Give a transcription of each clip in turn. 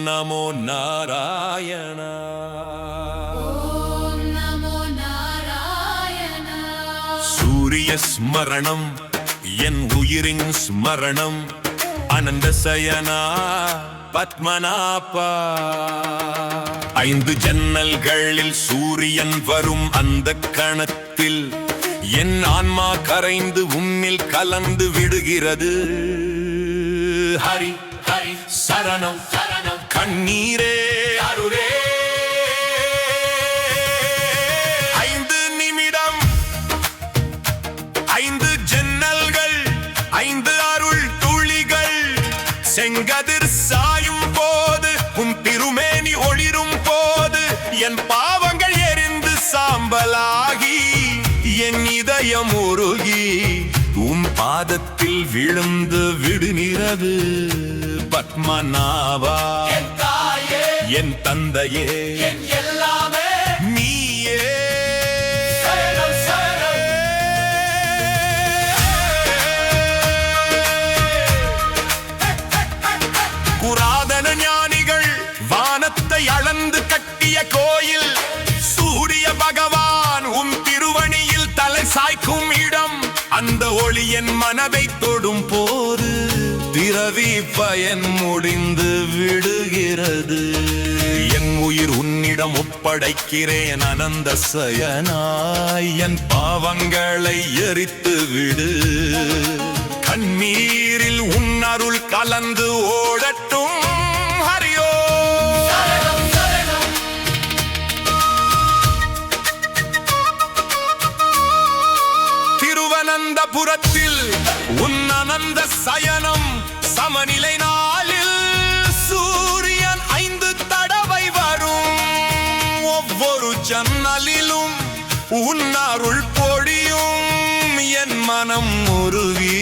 நமோ நாராயண. சூரிய ஸ்மரணம் என் உயிரின் ஸ்மரணம். அனந்த சயனா பத்மநாபா. 5 ஜன்னல்களில் சூரியன் வரும் அந்த கணத்தில் என் ஆன்மா கரைந்து உன்னில் கலந்து விடுகிறது. ஹரி ஹரி சரணம் சரணம் கண்ணீரே அருளே. 5 நிமிடம் 5 ஜன்னல்கள் 5 அருள் துளிகள். செங்கதிர் சாயும் போது உன் திருமேனி ஒளிரும் போது என் பாவங்கள் எரிந்து சாம்பலாகி என் இதயம் உருகி உன் பாதத்தில் விழுந்து விடுகிறது. பத்மநாபா என் தந்தையே எல்லாமே நீயே. புராதன ஞானிகள் வானத்தை அளந்து கட்டிய கோயில். சூரிய பகவான் உன் திருவணியில் தலை சாய்க்கும் இடம். அந்த ஒளி என் மனதை தொடும் போது பிறவி பயன் முடிந்து விடுகிறது. என் உயிர் உன்னிடம் ஒப்படைக்கிறேன் அனந்த சயனாய். என் பாவங்களை எரித்து விடு. கண்ணீரில் உன் அருள் கலந்து ஓடட்டும். ஹரியோ திருவனந்தபுரத்தில் உன் அனந்த சயனம். சமநிலை நாளில் சூரியன் 5 தடவை வரும். ஒவ்வொரு ஜன்னலிலும் உன் அருள் பொழியும். என் மனம் உருகி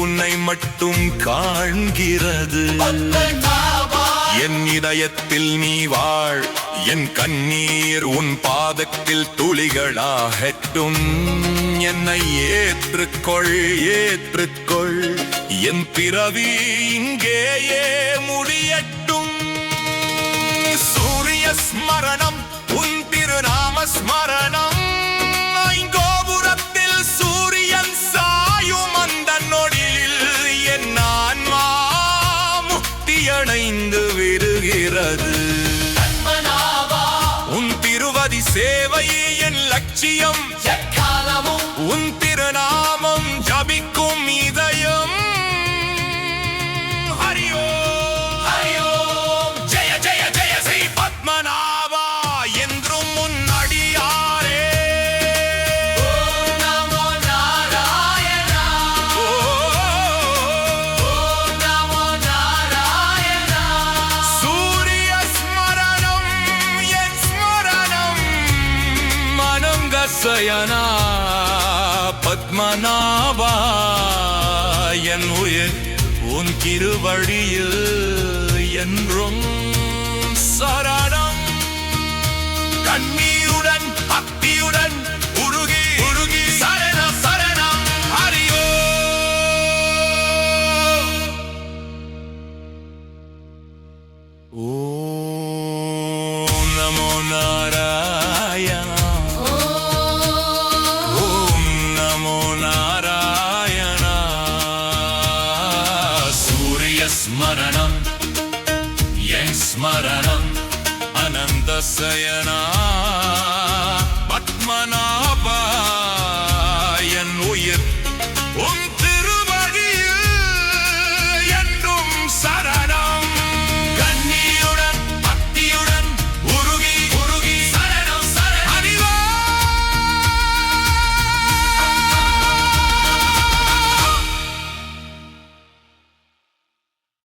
உன்னை மட்டும் காண்கிறது. என் இதயத்தில் நீ வாழ். என் கண்ணீர் உன் பாதத்தில் துளிகளாகட்டும். என்னை ஏற்றுக்கொள் ஏற்றுக்கொள். என் பிறவி இங்கேயே முடியட்டும். சூரிய ஸ்மரணம் உன் திருநாம ஸ்மரணம். கோபுரத்தில் சூரியன் சாயும் அந்த நொடியில் என் ஆன்மா முக்தியடைந்து விடுகிறது. உன் திருவடி சேவையே என் லட்சியம். உன் திருநாமம் ஜபிக்கும் இதயம். ஹரியோ ஹரியோ ஜெய ஜெய ஜெய ஸ்ரீ பத்மநாபா என்றும் உன் அடியாரே. ஓம் நமோ நாராயணா. ஓம் நமோ நாராயணா. சூரிய ஸ்மரணம் என் ஸ்மரணம். அனந்த சயனா பத்மநாபா. என் உயிர் உன் திருவடியில் என்றும் சரணம். கண்ணீருடன் பக்தியுடன் உருகி உருகி சரண சரணம். ஹரியோ ஓம் நமோ நாராயண. ஸ்மரணம் என் ஸ்மரணம் அனந்த சயனா.